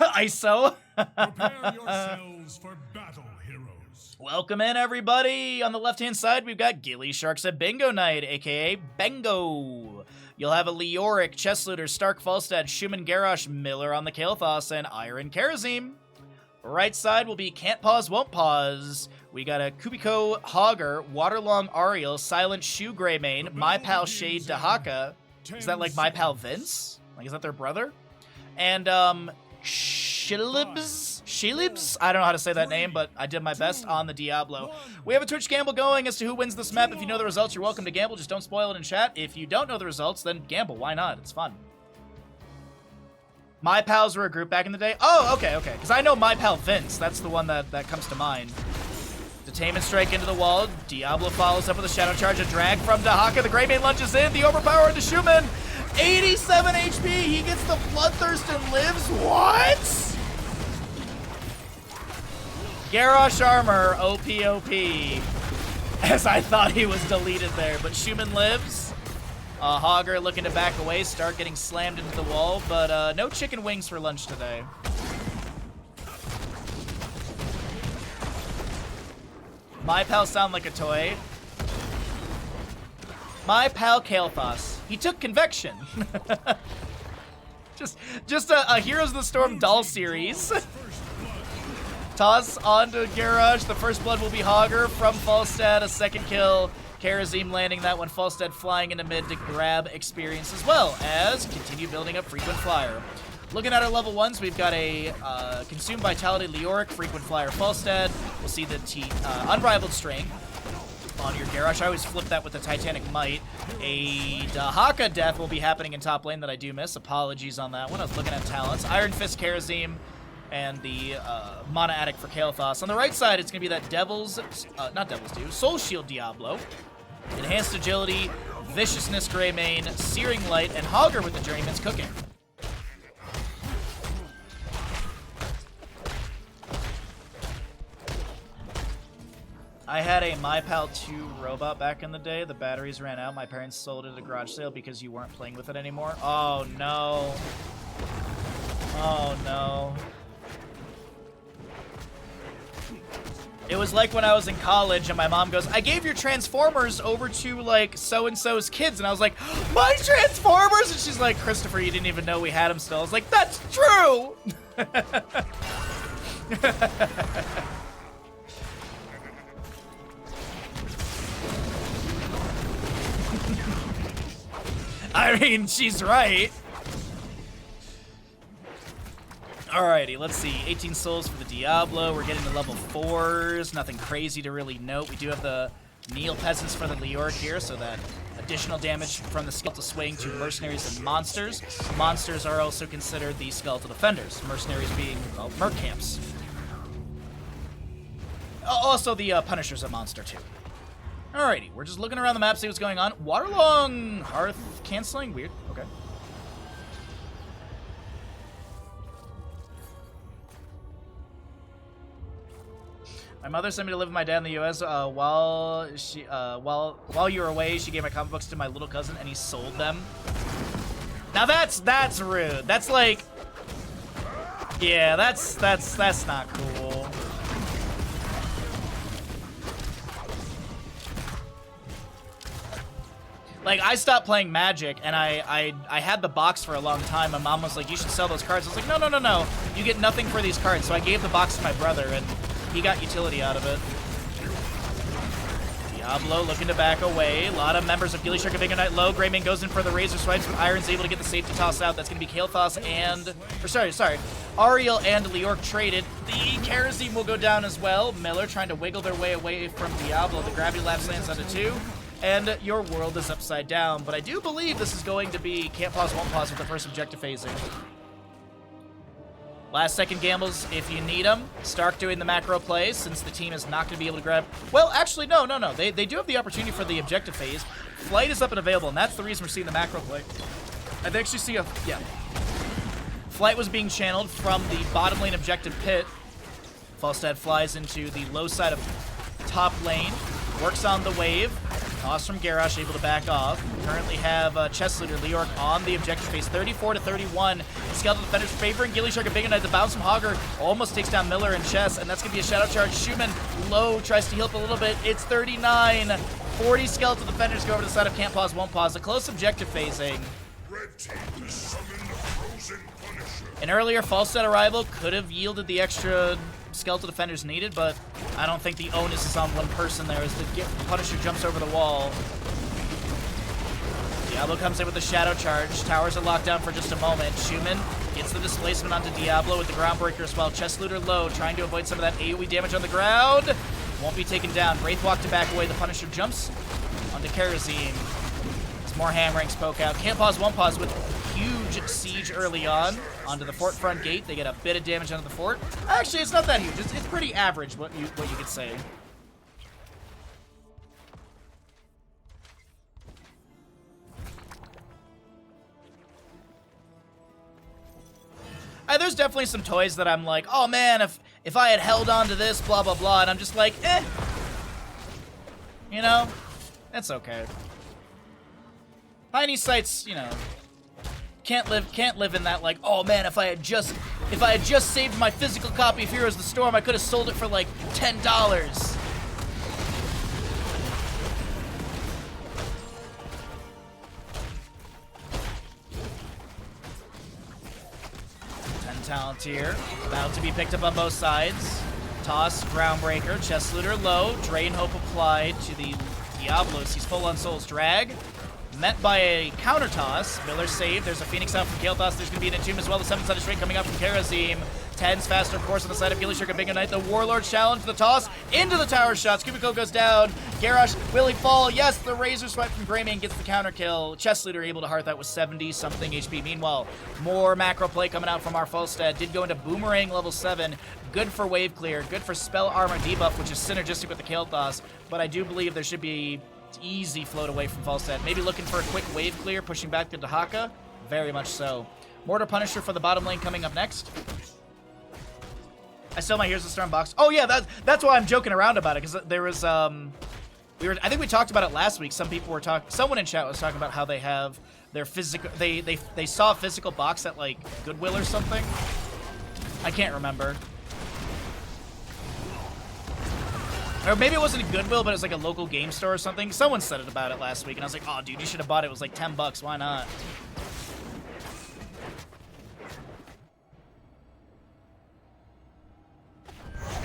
ISO. Prepare yourselves for battle, heroes. Welcome in, everybody. On the left-hand side, we've got gillyShark's at Bingo Night, aka Bengo. You'll have a Leoric, Chesslooter, Stark Falstad, Schumann Garrosh, Miller on the Kael'thas, and Iron Karazim. Right side will be Can't Pause, Won't Pause. We got a Kubiko Hogger, Waterlong Ariel, Silent Shoe Greymane, My Pal Shade Dahaka. Is that like My Pal Vince? Like, is that their brother? And, Shilibs? I don't know how to say that name, but I did my best on the Diablo. We have a Twitch gamble going as to who wins this map. If you know the results, you're welcome to gamble. Just don't spoil it in chat. If you don't know the results, then gamble. Why not? It's fun. My Pals were a group back in the day. Oh, okay. Because I know My Pal Vince. That's the one that comes to mind. Detainment Strike into the wall. Diablo follows up with a Shadow Charge. A drag from Dahaka. The Greymane lunges in. The Overpower into Schumann. 87 HP. He gets the Bloodthirst and lives. What? Garrosh Armor. OP. As I thought he was deleted there. But Schumann lives. Hogger looking to back away. Start getting slammed into the wall. But no chicken wings for lunch today. My Pal sound like a toy. My Pal Kael'thas. He took Convection. just a Heroes of the Storm doll series. Toss onto Garrosh. The first blood will be Hogger from Falstad. A second kill. Karazim landing that one. Falstad flying into mid to grab experience as well as continue building up Frequent Flyer. Looking at our level 1s, we've got a Consumed Vitality Leoric, Frequent Flyer Falstad. We'll see the Unrivaled Strength on your Garrosh. I always flip that with the Titanic Might. A Dahaka death will be happening in top lane that I do miss. Apologies on that one. I was looking at talents. Iron Fist Karazim and the Mana Addict for Kael'thas. On the right side, it's going to be that Soul Shield Diablo. Enhanced Agility, Viciousness Greymane, Searing Light, and Hogger with the Journeyman's Cooking. I had a My Pal 2 robot back in the day. The batteries ran out. My parents sold it at a garage sale because you weren't playing with it anymore. Oh, no. Oh, no. It was like when I was in college and my mom goes, I gave your Transformers over to, like, so-and-so's kids. And I was like, my Transformers? And she's like, Christopher, you didn't even know we had them still. I was like, that's true! I mean, she's right. Alrighty, let's see. 18 souls for the Diablo. We're getting to level 4s. Nothing crazy to really note. We do have the Neil Peasants for the Leoric here, so that additional damage from the Skeletal Swing to Mercenaries and Monsters. Monsters are also considered the Skeletal Defenders. Mercenaries being, well, Merc Camps. Also, the Punisher's a monster, too. Alrighty, we're just looking around the map, see what's going on. Waterlong Hearth canceling? Weird. Okay. My mother sent me to live with my dad in the U.S. While you were away, she gave my comic books to my little cousin, and he sold them. Now that's rude. That's like, yeah, that's not cool. Like, I stopped playing Magic, and I had the box for a long time. My mom was like, you should sell those cards. I was like, no. You get nothing for these cards. So I gave the box to my brother, and he got utility out of it. Diablo looking to back away. A lot of members of gillyShark at Bingo Night low. Greymane goes in for the Razor Swipes, but Iron's able to get the safety toss out. That's going to be Kael'thas and... sorry. Ariel and Leoric traded. The Karazim will go down as well. Miller trying to wiggle their way away from Diablo. The Gravity Lapse lands onto 2. And your world is upside down. But I do believe this is going to be Can't Pause, Won't Pause with the first objective phasing. Last second gambles if you need them. Stark doing the macro plays since the team is not going to be able to grab... Well, actually, no. They do have the opportunity for the objective phase. Flight is up and available, and that's the reason we're seeing the macro play. I actually see a... Yeah. Flight was being channeled from the bottom lane objective pit. Falstad flies into the low side of top lane. Works on the wave. Toss from Garrosh, able to back off. Currently have Chess Leader Leork on the objective phase, 34-31. Skeletal defenders favoring gillyShark and Big Knight. The bounce from Hogger almost takes down Miller and Chess, and that's going to be a shadow charge. Schumann low, tries to heal up a little bit. It's 39. 40 skeletal defenders go over to the side of Can't Pause, Won't Pause. A close objective phasing. An earlier false set arrival could have yielded the extra skeletal defenders needed, but I don't think the onus is on one person there as the Punisher jumps over the wall. Diablo comes in with the shadow charge. Towers are locked down for just a moment. Schumann gets the displacement onto Diablo with the groundbreaker as well. Chest Looter low, trying to avoid some of that AoE damage on the ground. Won't be taken down. Wraithwalk to back away. The Punisher jumps onto Karazim. It's more hammerings poke out. Can't Pause, Won't Pause with huge siege early on onto the fort front gate. They get a bit of damage onto the fort. Actually, it's not that huge. It's pretty average, what you could say. There's definitely some toys that I'm like, oh man, if I had held on to this, blah blah blah, and I'm just like, eh. You know, that's okay. Tiny sites, you know, can't live in that like, oh man, if I had just saved my physical copy of Heroes of the Storm, I could have sold it for like $10. 10 talent here, about to be picked up on both sides. Toss, Groundbreaker, Chest Looter low, Drain Hope applied to the Diablos. He's full on Souls Drag. Met by a counter toss. Miller saved. There's a Phoenix out from Kael'thas. There's going to be an Entomb as well. The 7-sided straight coming out from Karazim. 10's faster, of course, on the side of gillyShark and Big Knight. The Warlord challenge, the toss into the tower shots. Kumiko goes down. Garrosh, will he fall? Yes, the Razor Swipe from Greymane gets the counter kill. Chest Looter able to heart that with 70-something HP. Meanwhile, more macro play coming out from our Falstad. Did go into Boomerang level 7. Good for wave clear. Good for spell armor debuff, which is synergistic with the Kael'thas. But I do believe there should be easy float away from Falstad. Maybe looking for a quick wave clear, pushing back to Dahaka. Very much so. Mortar Punisher for the bottom lane coming up next. I still have my Heroes of the Storm box. Oh yeah, that's why I'm joking around about it, because there was I think we talked about it last week. Some people were talking. Someone in chat was talking about how they have their physical. They saw a physical box at like Goodwill or something. I can't remember. Or maybe it wasn't a Goodwill, but it was like a local game store or something. Someone said it about it last week, and I was like, oh, dude, you should have bought it. It was like 10 bucks. Why not?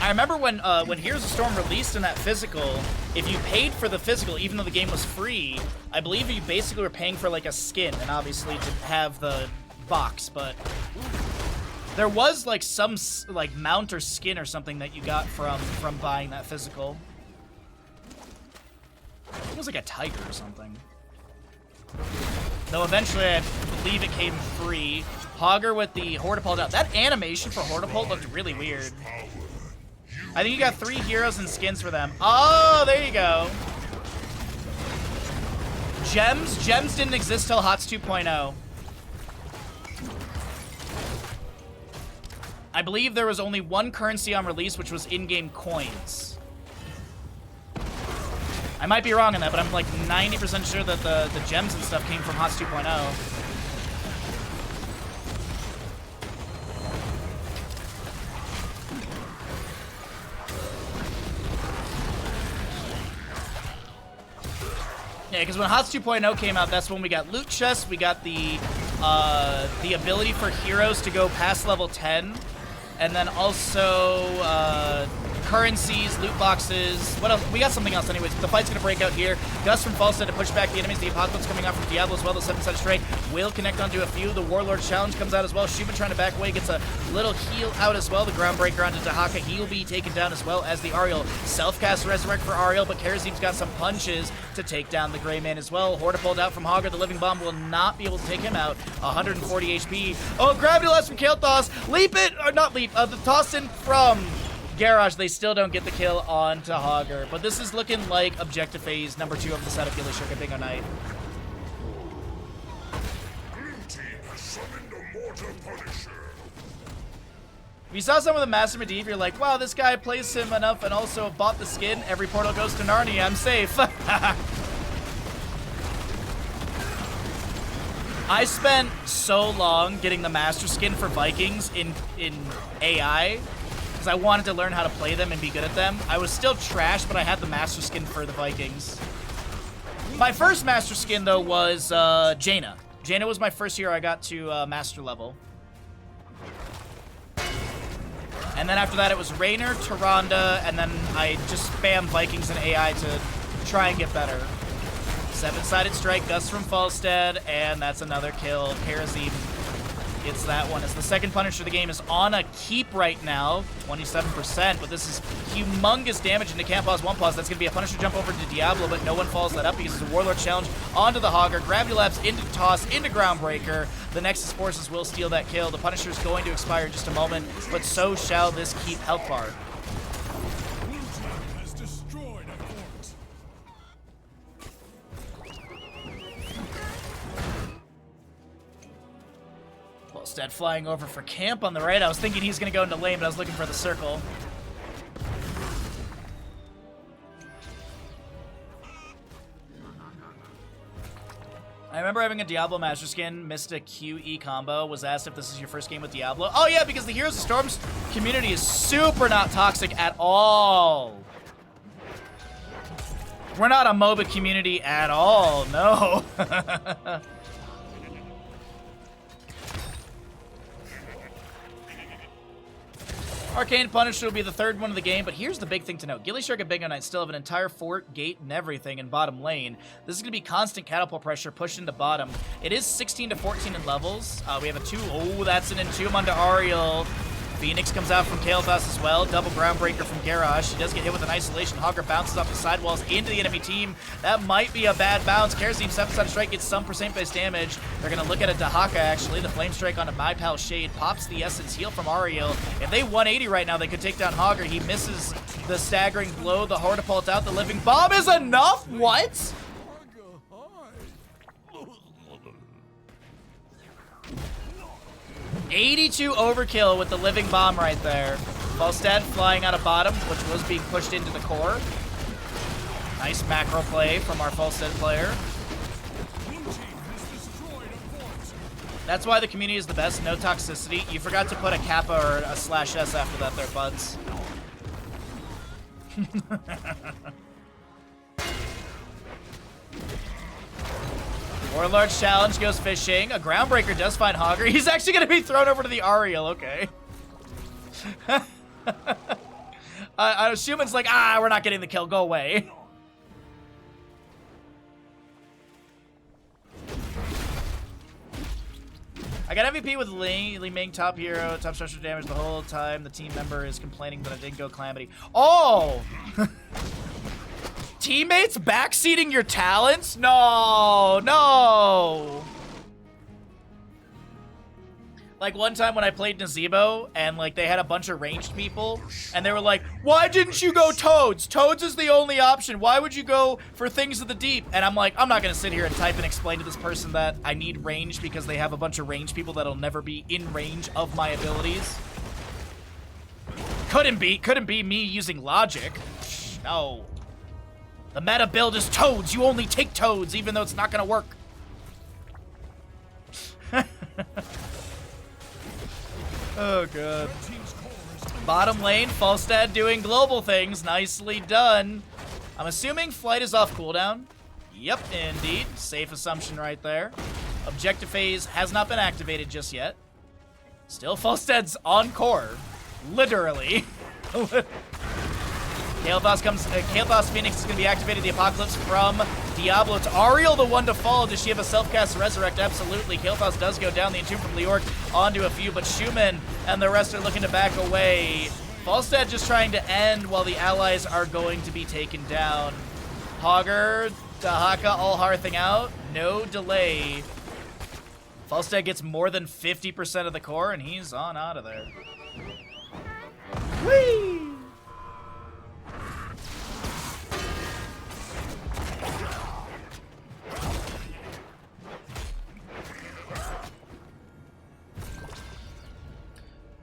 I remember when Heroes of Storm released in that physical, if you paid for the physical, even though the game was free, I believe you basically were paying for like a skin, and obviously to have the box, but there was like some like mount or skin or something that you got from buying that physical. It was like a tiger or something. Though eventually I believe it came free. Hogger with the Hortipult out. That animation for Hortipult looked really weird. I think you got 3 heroes and skins for them. Oh, there you go. Gems? Gems didn't exist till HoTS 2.0. I believe there was only one currency on release, which was in-game coins. I might be wrong on that, but I'm like 90% sure that the gems and stuff came from HoTS 2.0. Yeah, because when HoTS 2.0 came out, that's when we got loot chests, we got the ability for heroes to go past level 10, and then also currencies, loot boxes. What else? We got something else anyways. The fight's going to break out here. Gus from Falstad to push back the enemies. The Apocalypse coming out from Diablo as well. The 7-sided straight will connect onto a few. The Warlord challenge comes out as well. Schumann trying to back away. Gets a little heal out as well. The Groundbreaker onto Dahaka. He'll be taken down as well as the Ariel. Self-cast Resurrect for Ariel, but Karazim's got some punches to take down the Greymane as well. Horta pulled out from Hogger. The Living Bomb will not be able to take him out. 140 HP. Oh, Gravity Loss from Kael'thas. Leap it! Or not leap. The toss in from Garrosh. They still don't get the kill onto Hogger. But this is looking like objective phase number 2 of the setup. gillyShark and Big Knight. If you saw some of the Master Medivh, you're like, wow, this guy plays him enough and also bought the skin. Every portal goes to Narnia. I'm safe. I spent so long getting the master skin for Vikings in AI because I wanted to learn how to play them and be good at them. I was still trash, but I had the master skin for the Vikings. My first master skin, though, was Jaina. Jaina was my first hero I got to master level. And then after that, it was Raynor, Tyrande, and then I just spammed Vikings and AI to try and get better. Seven-sided strike, Gust from Falstad, and that's another kill. Karazim gets that one. As the second Punisher of the game is on a keep right now, 27%, but this is humongous damage into Camp Pause, 1 pause. That's going to be a Punisher jump over to Diablo, but no one follows that up because it's a Warlord challenge onto the Hogger. Gravity Labs into Toss, into Groundbreaker. The Nexus forces will steal that kill. The Punisher is going to expire in just a moment, but so shall this keep health bar. Falstad flying over for camp on the right. I was thinking he's going to go into lane, but I was looking for the circle. I remember having a Diablo Master Skin, missed a QE combo, was asked if this is your first game with Diablo. Oh yeah, because the Heroes of Storms community is super not toxic at all. We're not a MOBA community at all, no. Arcane Punisher will be the third one of the game, but here's the big thing to know. gillyShark and Bingo Knight still have an entire fort, gate, and everything in bottom lane. This is going to be constant catapult pressure pushed into bottom. It is 16 to 14 in levels. We have a 2. Oh, that's an Entomb onto Ariel. Phoenix comes out from Kael'thas as well. Double Groundbreaker from Garrosh. She does get hit with an isolation. Hogger bounces off the sidewalls into the enemy team. That might be a bad bounce. Karazim 7-sided strike gets some percent base damage. They're going to look at a Dahaka, actually. The Flame Strike onto My Pal Shade. Pops the Essence heal from Ariel. If they 180 right now, they could take down Hogger. He misses the staggering blow. The Hortipult out. The Living Bomb is enough? What? 82 overkill with the Living Bomb right there. Falstad flying out of bottom, which was being pushed into the core. Nice macro play from our Falstad player. That's why the community is the best. No toxicity. You forgot to put a Kappa or a /S after that there, buds. Warlord's challenge goes fishing. A Groundbreaker does find Hogger. He's actually going to be thrown over to the Ariel. Okay. Schumann's like, we're not getting the kill. Go away. I got MVP with Li Ming, top hero, top structure damage the whole time. The team member is complaining that I didn't go Calamity. Oh! Teammates backseating your talents? No, no. Like one time when I played Nazebo and like they had a bunch of ranged people and they were like, why didn't you go Toads? Toads is the only option. Why would you go for Things of the Deep? And I'm like, I'm not going to sit here and type and explain to this person that I need range because they have a bunch of ranged people that'll never be in range of my abilities. Couldn't be me using logic. No. The meta build is Toads. You only take Toads, even though it's not going to work. Oh, God. Bottom lane, Falstad doing global things. Nicely done. I'm assuming flight is off cooldown. Yep, indeed. Safe assumption right there. Objective phase has not been activated just yet. Still, Falstad's on core. Literally. Kael'thas Phoenix is going to be activated. The Apocalypse from Diablo to Ariel, the one to fall. Does she have a self-cast Resurrect? Absolutely. Kael'thas does go down. The Entomb from Leorc onto a few, but Schumann and the rest are looking to back away. Falstad just trying to end while the allies are going to be taken down. Hogger, Dahaka all hearthing out. No delay. Falstad gets more than 50% of the core, and he's on out of there. Whee!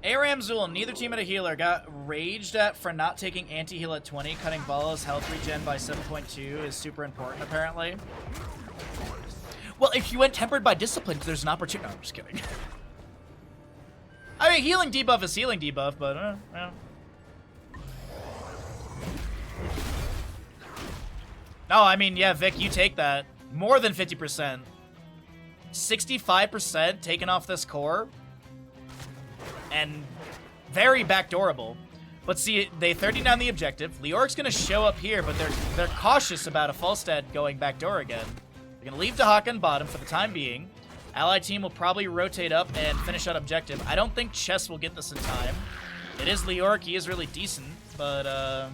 Aram Zul, neither team had a healer. Got raged at for not taking anti-heal at 20. Cutting Bala's health regen by 7.2 is super important, apparently. Well, if you went tempered by discipline, there's an opportunity. No, I'm just kidding. I mean, healing debuff is healing debuff, but yeah. No, I mean, yeah, Vic, you take that. More than 50%. 65% taken off this core. And very backdoorable. But see, they 39 the objective. Leoric's gonna show up here, but they're cautious about a Falstad going backdoor again. They're gonna leave Dahaka in bottom for the time being. Allied team will probably rotate up and finish out objective. I don't think Chess will get this in time. It is Leoric, he is really decent, but I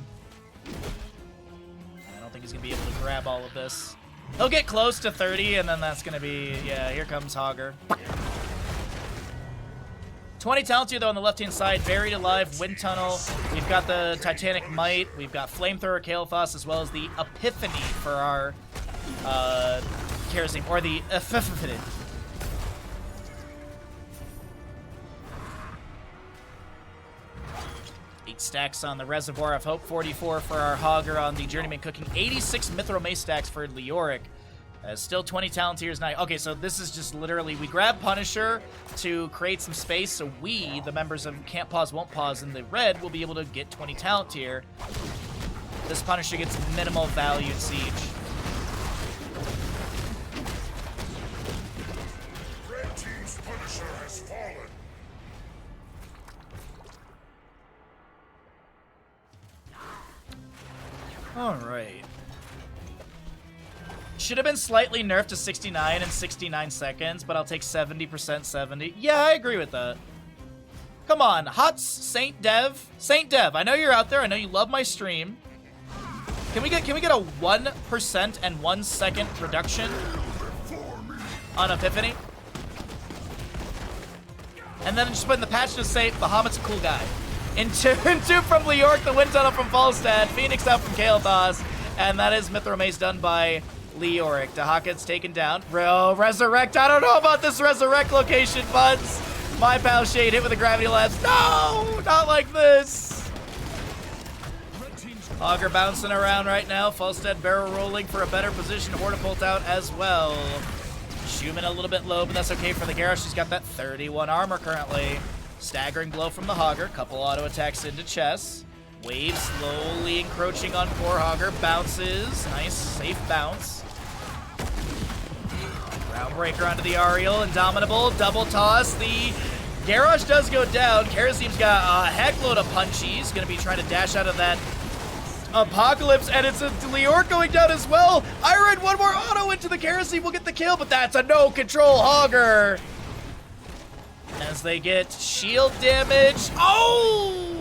don't think he's gonna be able to grab all of this. He'll get close to 30, and then that's gonna be, yeah, here comes Hogger. 20 talents here, though, on the left-hand side. Buried Alive, Wind Tunnel. We've got the Titanic Might. We've got Flamethrower Kael'thas, as well as the Epiphany for our Kerosene, or the Epiphany. Stacks on the Reservoir of Hope, 44 for our Hogger on the Journeyman Cooking, 86 Mithril Mace stacks for Leoric. Still 20 Talontiers now. Okay, so this is just literally, we grab Punisher to create some space, so we, the members of Can't Pause, Won't Pause, in the red, will be able to get 20 Talontier. This Punisher gets minimal value in Siege. Red team's Punisher has fallen. Alright. Should have been slightly nerfed to 69 in 69 seconds, but I'll take 70%, 70. Yeah, I agree with that. Come on, HoTS, Saint Dev. Saint Dev, I know you're out there. I know you love my stream. Can we get a 1% and 1 second reduction on Epiphany? And then just put in the patch to say Bahamut's a cool guy. And two from Leoric, the Wind Tunnel from Falstad, Phoenix out from Kael'thas, and that is Mithril Mace done by Leoric. Dahaka's taken down. Resurrect. I don't know about this Resurrect location, buds. My pal Shade hit with a Gravity Lance. No, not like this. Hogger bouncing around right now. Falstad barrel rolling for a better position. Hortipult out as well. Schumann a little bit low, but that's okay for the Garrosh. She's got that 31 armor currently. Staggering blow from the Hogger. Couple auto attacks into Chess. Wave slowly encroaching on poor Hogger. Bounces. Nice, safe bounce. Groundbreaker onto the Ariel. Indomitable. Double toss. The Garrosh does go down. Kerasim's got a heckload of punchies. Gonna be trying to dash out of that Apocalypse, and it's a Leoric going down as well. Iron, one more auto into the Kerasim will get the kill, but that's a no control Hogger. As they get shield damage. Oh!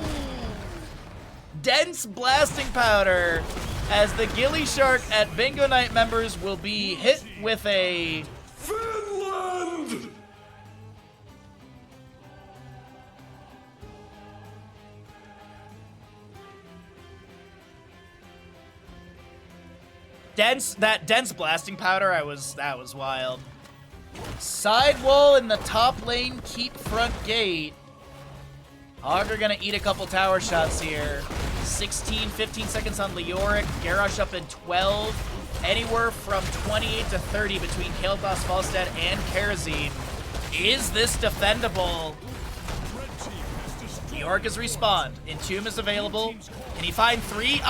Dense blasting powder. As the gillyShark at Bingo Night members will be hit with a Finland! dense blasting powder. That was wild. Sidewall in the top lane, keep front gate. Hogger gonna eat a couple tower shots here. 16, 15 seconds on Leoric. Garrosh up in 12. Anywhere from 28 to 30 between Kael'thas, Falstad, and Kerasim. Is this defendable? Leoric is respawned. Entomb is available. Can he find 3? He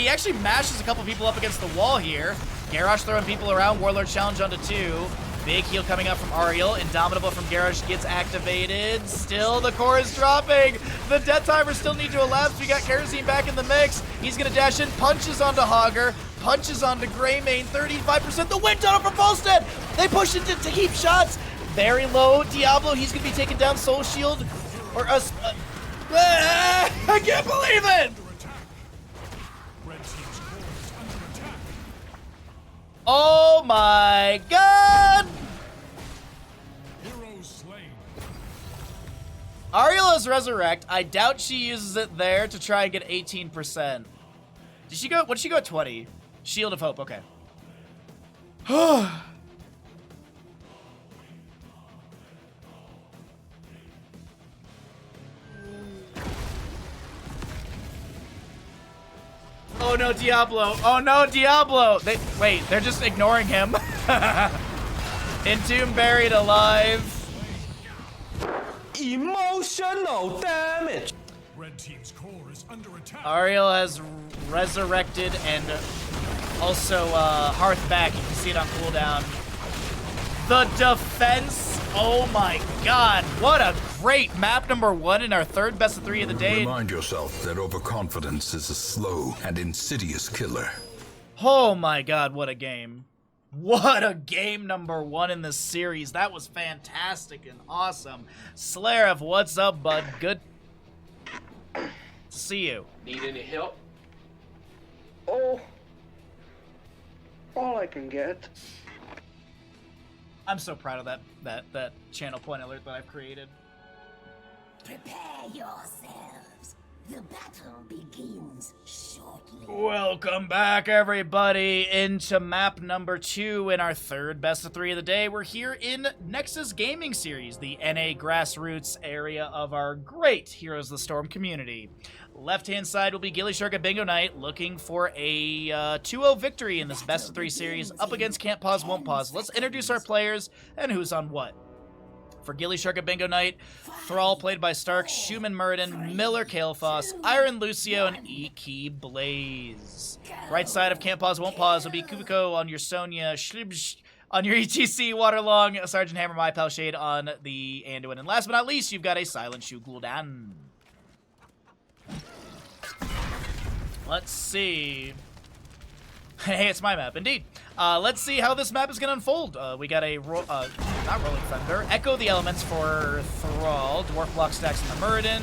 actually mashes a couple people up against the wall here. Garrosh throwing people around. Warlord challenge onto 2. Big heal coming out from Ariel. Indomitable from Garrosh gets activated. Still, the core is dropping. The death timer still need to elapse. We got Kerasim back in the mix. He's going to dash in. Punches onto Hogger. Punches onto Greymane. 35%. The Wind Tunnel from Falstad. They push it to keep shots. Very low. Diablo, he's going to be taken down. Soul Shield. Or us. I can't believe it. Oh my god! Ariel has Resurrect. I doubt she uses it there to try and get 18%. Did she go? What did she go at 20? Shield of Hope. Okay. Oh no, Diablo. Oh no, Diablo. Wait, they're just ignoring him. Entomb buried alive. Emotional damage. Red team's core is under attack. Ariel has resurrected and also Hearth back. You can see it on cooldown. The defense, oh my god, what a great map number 1 in our third best of 3 of the day. Remind yourself that overconfidence is a slow and insidious killer. Oh my god, what a game. What a game number 1 in this series. That was fantastic and awesome. Slarev, what's up, bud? Good to see you. Need any help? Oh, all I can get. I'm so proud of that channel point alert that I've created. Prepare yourselves. The battle begins shortly. Welcome back, everybody, into map number 2 in our third best of 3 of the day. We're here in Nexus Gaming Series, the NA grassroots area of our great Heroes of the Storm community. Left-hand side will be gillyShark at Bingo Night, looking for a 2-0 victory in this best of 3 series up against Can't Pause, Won't Pause. Let's introduce our players and who's on what. For gillyShark at Bingo Night, Thrall played by Stark, Schumann Muradin, Miller Kalefoss, Iron Lucio, and Iki Blaze. Right side of Can't Pause, Won't Pause will be Kubiko on your Sonya, Shlibsh on your ETC, Waterlong, Sergeant Hammer, My Pal Shade on the Anduin. And last but not least, you've got a Silent Shoe Gul'dan. Let's see. Hey, it's my map, indeed. Let's see how this map is going to unfold. We got a, not Rolling Thunder, Echo the Elements for Thrall, Dwarf Block Stacks on the Muradin,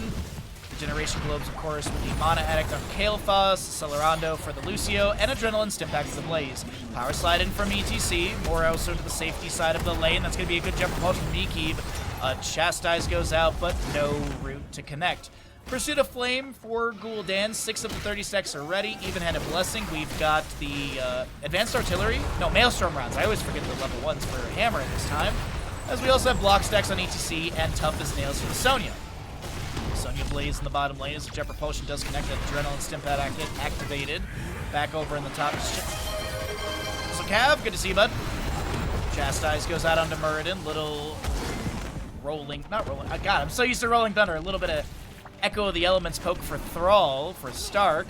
Regeneration Globes, of course, with the Mana Addict on Kalefoss, Celerando for the Lucio, and Adrenaline Stimpack for the Blaze. Power Slide in from ETC, more also to the safety side of the lane. That's going to be a good jump promotion from Meekib. Chastise goes out, but no route to connect. Pursuit of Flame for Gul'dan, 6 of the 30 stacks are ready. Even-Handed Blessing, we've got the Advanced Artillery. No, Maelstrom rounds. I always forget the level 1s for Hammer at this time. As we also have block stacks on ETC and Tough as Nails for the Sonya. Sonya Blaze in the bottom lane as the Jet Propulsion does connect. That Adrenaline Stimpad activated. Back over in the top. So Cav, good to see you, bud. Chastise goes out onto Muradin. Little rolling, not rolling. God, I'm so used to Rolling Thunder. A little bit of Echo of the Elements poke for Thrall for Stark,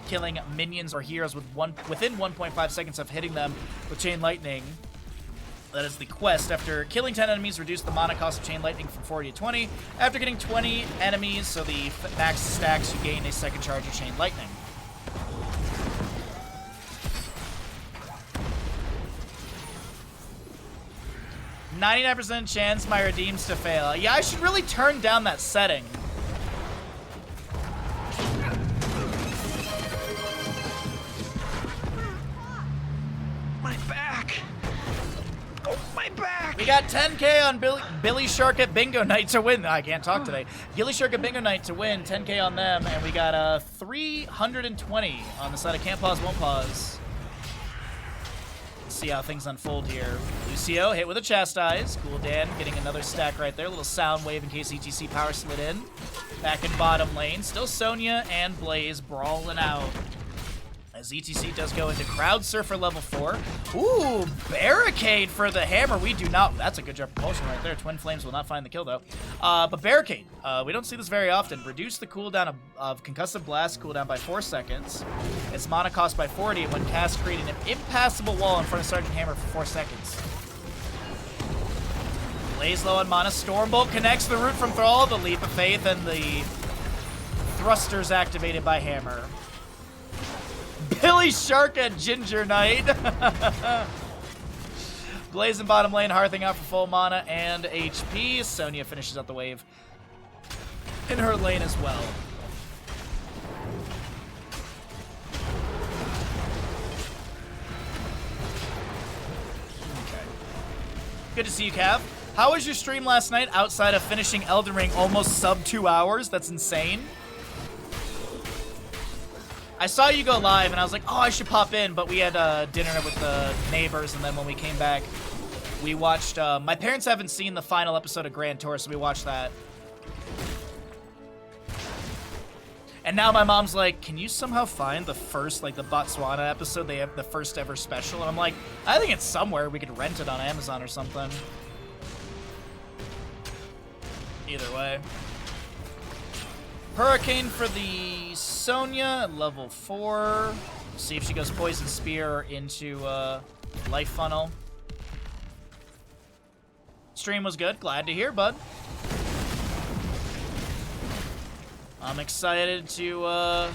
killing minions or heroes within 1.5 seconds of hitting them with Chain Lightning. That is the quest. After killing 10 enemies, reduce the mana cost of Chain Lightning from 40 to 20. After getting 20 enemies, so the max stacks, you gain a second charge of Chain Lightning. %99 chance my redeems to fail. Yeah, I should really turn down that setting. My back. Oh, my back. We got 10K on gillyShark at Bingo Night to win. I can't talk today. gillyShark at Bingo Night to win. 10K on them, and we got 320 on the side of Can't Pause, Won't Pause. Let's see how things unfold here. Lucio hit with a Chastise. Gul'dan getting another stack right there. A little sound wave in case ETC power slid in. Back in bottom lane. Still Sonya and Blaze brawling out. As ETC does go into Crowd Surfer level 4. Ooh, Barricade for the Hammer. We do not... That's a good jump propulsion right there. Twin Flames will not find the kill, though. But Barricade, we don't see this very often. Reduce the cooldown of Concussive Blast cooldown by 4 seconds. Its mana cost by 40 when cast, creating an impassable wall in front of Sergeant Hammer for 4 seconds. Blaze low on mana. Stormbolt connects the root from Thrall, the Leap of Faith, and the thrusters activated by Hammer. gillyShark at Ginger Knight. Blaze in bottom lane, Hearthing out for full mana and HP. Sonya finishes out the wave in her lane as well. Okay. Good to see you, Cav. How was your stream last night outside of finishing Elden Ring almost sub 2 hours? That's insane. I saw you go live, and I was like, oh, I should pop in, but we had dinner with the neighbors, and then when we came back, we watched... my parents haven't seen the final episode of Grand Tour, so we watched that. And now my mom's like, can you somehow find the first, like, the Botswana episode? They have the first ever special. And I'm like, I think it's somewhere. We could rent it on Amazon or something. Either way. Hurricane for the Sonya at level 4. See if she goes Poison Spear into Life Funnel. Stream was good. Glad to hear, bud. I'm excited to, I'll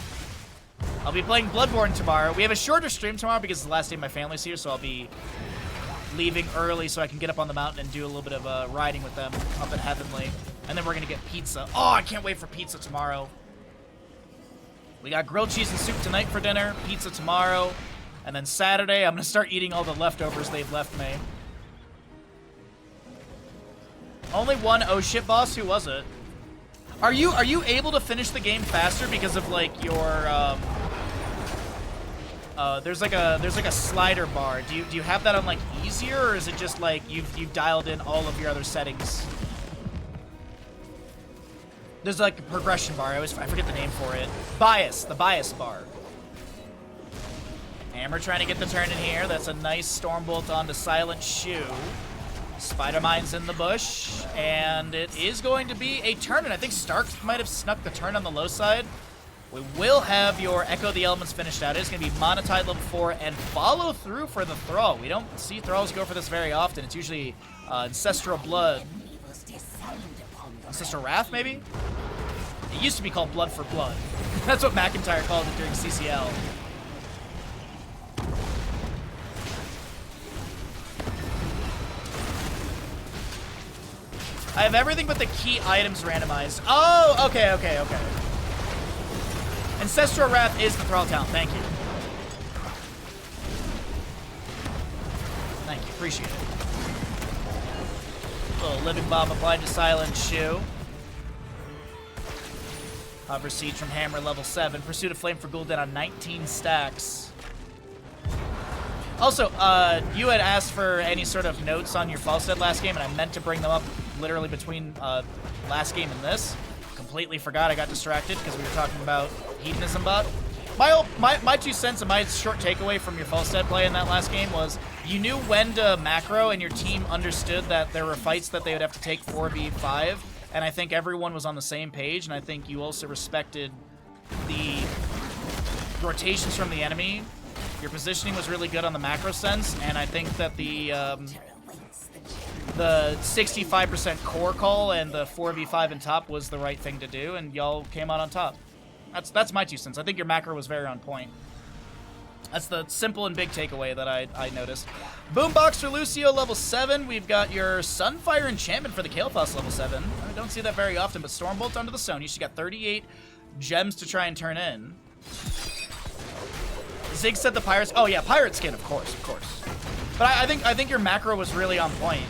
be playing Bloodborne tomorrow. We have a shorter stream tomorrow because it's the last day my family's here, so I'll be leaving early so I can get up on the mountain and do a little bit of riding with them up at Heavenly. And then we're gonna get pizza. Oh, I can't wait for pizza tomorrow. We got grilled cheese and soup tonight for dinner, pizza tomorrow, and then Saturday I'm gonna start eating all the leftovers they've left me. Only one oh shit boss? Who was it? Are you able to finish the game faster because of like your there's like a slider bar. Do you have that on like easier, or is it just like you've dialed in all of your other settings? There's like a progression bar. I forget the name for it. The bias bar. Hammer trying to get the turn in here. That's a nice Stormbolt onto Silent Shoe. Spider-Mine's in the bush, and it is going to be a turn, and I think Stark might have snuck the turn on the low side. We will have your Echo the Elements finished out. It is going to be Monotide level 4 and follow through for the Thrall. We don't see Thralls go for this very often. It's usually Ancestral Blood. Ancestral Wrath, maybe? It used to be called Blood for Blood. That's what McIntyre called it during CCL. I have everything but the key items randomized. Oh, okay. Ancestral Wrath is the Thrall talent. Thank you. Thank you. Appreciate it. Little Living Bomb applied to Silent Shoe. Hover Siege from Hammer level 7. Pursuit of Flame for Gul'dan on 19 stacks. Also, you had asked for any sort of notes on your Falstead last game, and I meant to bring them up literally between last game and this. Completely forgot. I got distracted because we were talking about Hedonism Bot. My 2 cents and my short takeaway from your Falstead play in that last game was you knew when to macro, and your team understood that there were fights that they would have to take 4v5, and I think everyone was on the same page, and I think you also respected the rotations from the enemy. Your positioning was really good on the macro sense, and I think that the 65% core call and the 4v5 in top was the right thing to do, and y'all came out on top. That's my 2 cents. I think your macro was very on point. That's the simple and big takeaway that I noticed. Boombox for Lucio, level 7. We've got your Sunfire Enchantment for the Kael'thas, level 7. I don't see that very often, but Stormbolt onto the Sonya. She got 38 gems to try and turn in. Zig said the Pirates. Oh yeah, Pirate Skin, of course. But I think your macro was really on point.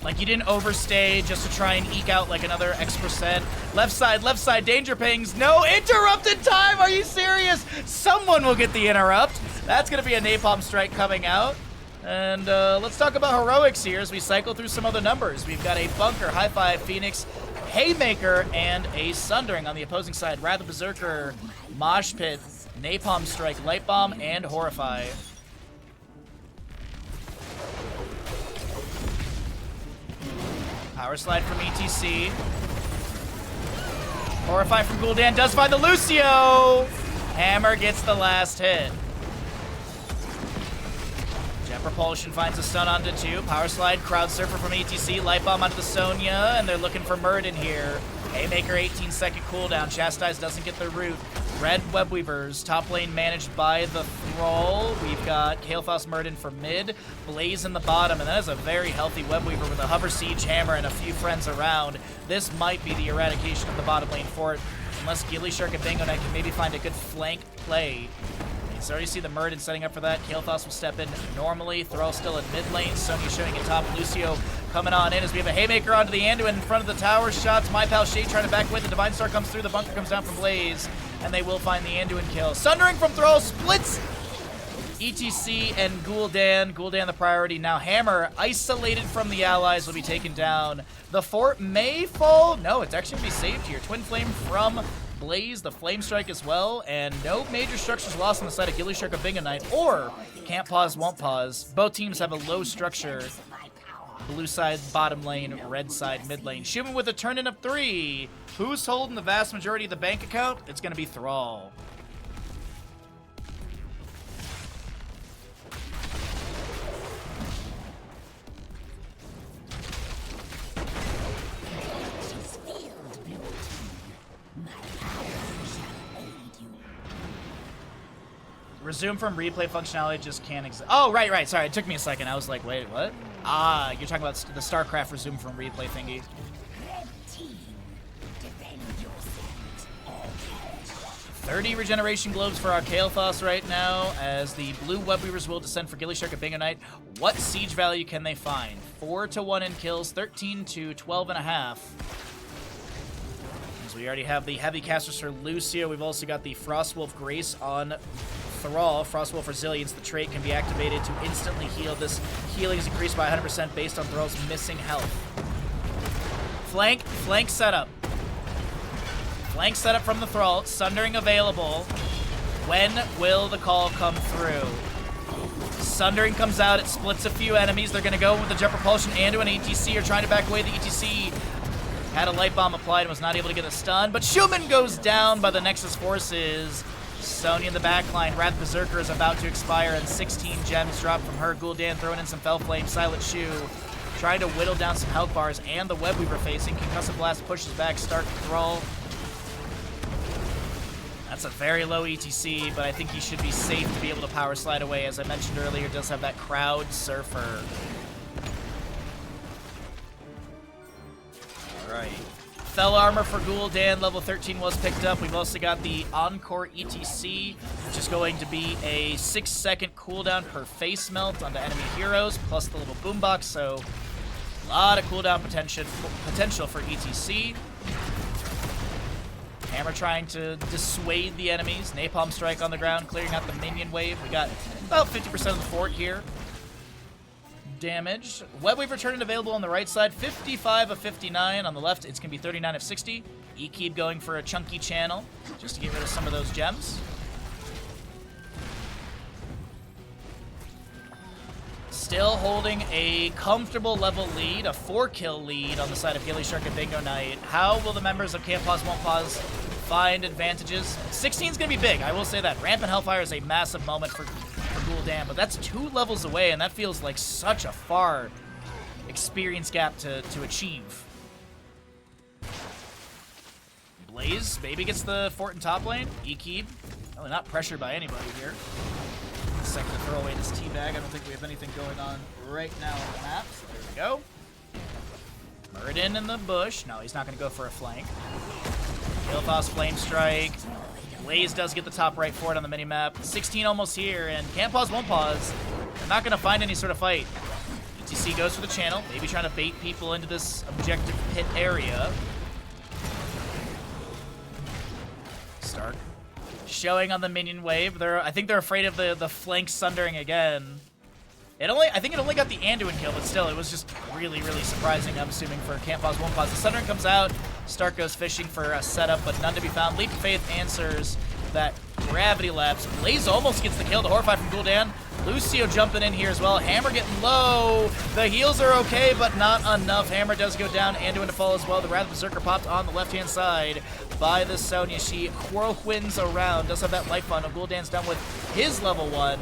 Like, you didn't overstay just to try and eke out like another X%. Left side, danger pings. No interrupted time. Are you serious? Someone will get the interrupt. That's gonna be a napalm strike coming out. And let's talk about heroics here as we cycle through some other numbers. We've got a Bunker, High Five, Phoenix, Haymaker, and a Sundering on the opposing side. Wrath of Berserker, Mosh Pit, Napalm Strike, Light Bomb, and Horrify. Power Slide from ETC. Horrify from Gul'dan does find the Lucio! Hammer gets the last hit. Jet Propulsion finds a stun onto 2. Power Slide, Crowd Surfer from ETC. Light Bomb onto the Sonya, and they're looking for Muradin here. Haymaker 18-second cooldown. Chastise doesn't get the root. Red Webweavers, top lane managed by the Thrall. We've got Kael'thas Muradin for mid, Blaze in the bottom, and that is a very healthy Webweaver with a Hover Siege Hammer and a few friends around. This might be the eradication of the bottom lane for it, unless gillyShark and Bingo Knight can maybe find a good flank play. You already see the Muradin setting up for that. Kael'thas will step in normally. Thrall still in mid lane. Sonya showing it top. Lucio coming on in as we have a Haymaker onto the Anduin in front of the tower. Shots. My pal Shade trying to back with. The Divine Star comes through. The bunker comes down from Blaze. And they will find the Anduin kill. Sundering from Thrall splits ETC and Gul'dan. Gul'dan the priority. Now Hammer, isolated from the allies, will be taken down. The fort may fall. No, it's actually going to be saved here. Twin Flame from Blaze, the Flame Strike as well, and no major structures lost on the side of gillyShark of Bingo Knight, or Can't Pause, Won't Pause. Both teams have a low structure. Blue side, bottom lane, red side, mid lane. Shumen with a turn-in of 3. Who's holding the vast majority of the bank account? It's going to be Thrall. Resume from replay functionality just can't exist. Oh, right. Sorry, it took me a second. I was like, wait, what? Ah, you're talking about the StarCraft resume from replay thingy. Red team, defend yourselves or perish. 30 regeneration globes for our Kael'thas right now, as the blue web weavers will descend for gillyShark and Bingo Knight. What siege value can they find? 4 to 1 in kills, 13 to 12.5. As we already have the heavy casters for Lucio, we've also got the Frostwolf Grace on Thrall. Frostwolf Resilience, the trait can be activated to instantly heal. This healing is increased by 100% based on Thrall's missing health. Flank setup. Flank setup from the Thrall. Sundering available. When will the call come through? Sundering comes out. It splits a few enemies. They're going to go with the Jet Propulsion and an ETC, or trying to back away. The ETC had a Light Bomb applied and was not able to get a stun, but Shumen goes down by the Nexus forces. Sonya in the backline. Wrath Berserker is about to expire, and 16 gems dropped from her. Gul'dan throwing in some Fell Flame. Silent Shoe trying to whittle down some health bars, and the web weaver facing. Concussive Blast pushes back Stark Thrall. That's a very low ETC, but I think he should be safe to be able to power slide away. As I mentioned earlier, does have that Crowd Surfer. Alright. Fell Armor for Gul'dan, level 13 was picked up. We've also got the Encore ETC, which is going to be a 6-second cooldown per face melt onto enemy heroes, plus the little boombox, so a lot of cooldown potential for ETC. Hammer trying to dissuade the enemies. Napalm Strike on the ground, clearing out the minion wave. We got about 50% of the fort here. Damage. Web Weaver turning available on the right side. 55 of 59. On the left, it's going to be 39 of 60. E-Keep going for a chunky channel, just to get rid of some of those gems. Still holding a comfortable level lead, a 4-kill lead on the side of gillyShark and Bingo Knight. How will the members of Can't Pause, Won't Pause find advantages? 16 is going to be big, I will say that. Rampant Hellfire is a massive moment for Gul'dan, but that's 2 levels away, and that feels like such a far experience gap to achieve. Blaze maybe gets the fort in top lane. E-Keep, really not pressured by anybody here. Second to throw away this teabag. I don't think we have anything going on right now on the map. So there we go. Muradin in the bush. No, he's not going to go for a flank. Kael'thas Flame Strike. Blaze does get the top right fort on the minimap. 16 almost here, and Can't Pause, Won't Pause. They're not going to find any sort of fight. ETC goes for the channel, maybe trying to bait people into this objective pit area. Stark showing on the minion wave. I think they're afraid of the flank sundering again. I think it only got the Anduin kill, but still, it was just really, really surprising, I'm assuming, for Can't Pause, Won't Pause. The sundering comes out. Stark goes fishing for a setup, but none to be found. Leap of Faith answers that gravity lapse. Blaze almost gets the kill. The Horrified from Gul'dan. Lucio jumping in here as well. Hammer getting low. The heals are okay, but not enough. Hammer does go down. Anduin to fall as well. The Wrath Berserker popped on the left-hand side by the Sonya. She whirlwinds around. Does have that life bundle. Gul'dan's done with his level 1.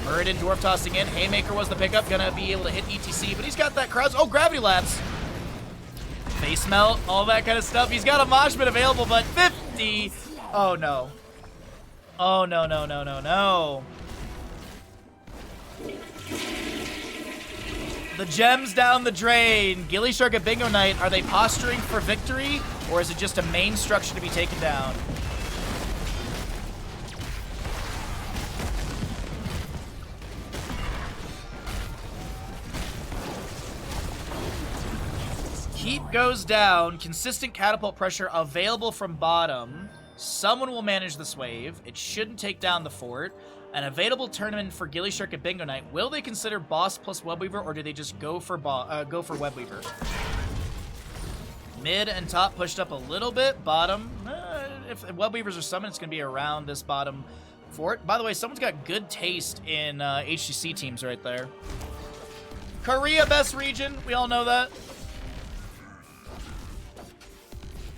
Muradin dwarf tossing in. Haymaker was the pickup. Gonna be able to hit ETC, but he's got that crowd. Oh, gravity lapse. Face melt, all that kind of stuff. He's got a Moshpit available, but 50. Oh, no. Oh, no, no, no, no, no. The gems down the drain. gillyShark and Bingo Knight, are they posturing for victory, or is it just a main structure to be taken down? Keep goes down. Consistent catapult pressure available from bottom. Someone will manage this wave. It shouldn't take down the fort. An available tournament for gillyShark at Bingo Night. Will they consider boss plus Webweaver, or do they just go for Webweaver? Mid and top pushed up a little bit. Bottom, if Webweavers are summoned, it's going to be around this bottom fort. By the way, someone's got good taste in HGC teams right there. Korea, best region. We all know that.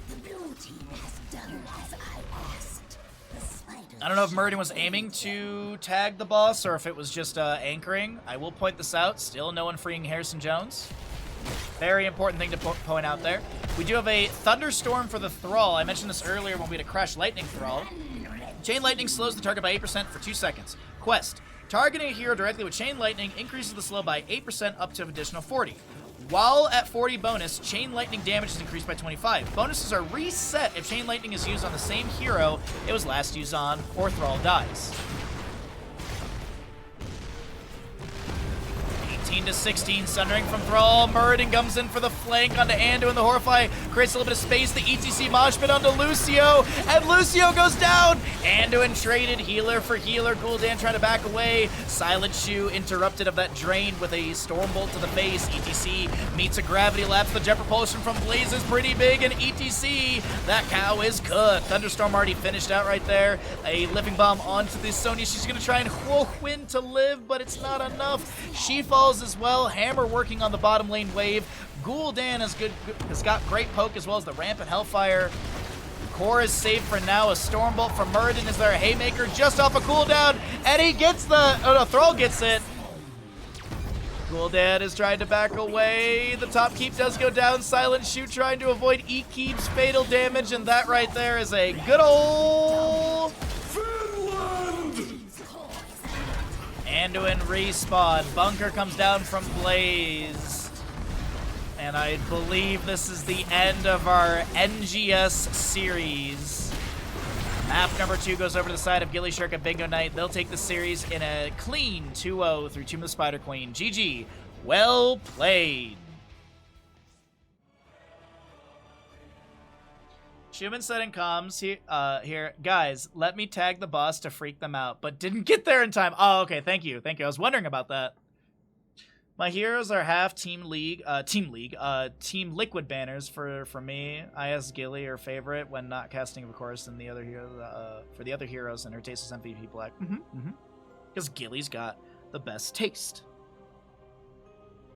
The blue team has done as I asked. The spider I don't know if Murden was aiming to tag the boss or if it was just anchoring. I will point this out. Still no one freeing Harrison Jones. Very important thing to point out there. We do have a Thunderstorm for the Thrall. I mentioned this earlier when we had a Crash Lightning Thrall. Chain Lightning slows the target by 8% for 2 seconds. Quest. Targeting a hero directly with Chain Lightning increases the slow by 8% up to an additional 40. While at 40 bonus, Chain Lightning damage is increased by 25. Bonuses are reset if Chain Lightning is used on the same hero it was last used on, or Thrall dies. 18-16, Sundering from Thrall. Muradin comes in for the flank onto Ando, and the Horrify creates a little bit of space. The ETC mosh pit onto Lucio, and Lucio goes down. Anduin traded healer for healer. Gul'dan trying to back away. Silent Shoe interrupted of that drain with a Stormbolt to the face. ETC meets a Gravity Lapse. The Jet Propulsion from Blaze is pretty big, and ETC, that cow is cooked. Thunderstorm already finished out right there. A Living Bomb onto the Sonya. She's going to try and win to live, but it's not enough. She falls as well. Hammer working on the bottom lane wave. Gul'dan has got great poke as well as the Rampant Hellfire. Core is safe for now. A Stormbolt from Muradin is there. A Haymaker just off a cooldown, and he gets Thrall gets it. Gul'dan is trying to back away. The top keep does go down. Silent Shoot trying to avoid E-Keep's fatal damage, and that right there is a good old Anduin respawn. Bunker comes down from Blaze. And I believe this is the end of our NGS series. Map number 2 goes over to the side of gillyShark at Bingo Night. They'll take the series in a clean 2-0 through Tomb of the Spider Queen. GG. Well played. Human said in comms here, guys, let me tag the boss to freak them out, but didn't get there in time. Oh, okay, thank you. I was wondering about that. My heroes are half Team Liquid banners for me. I asked Gilly her favorite when not casting, of course, and the other hero for the other heroes, and her taste is MVP black. Because Gilly's got the best taste.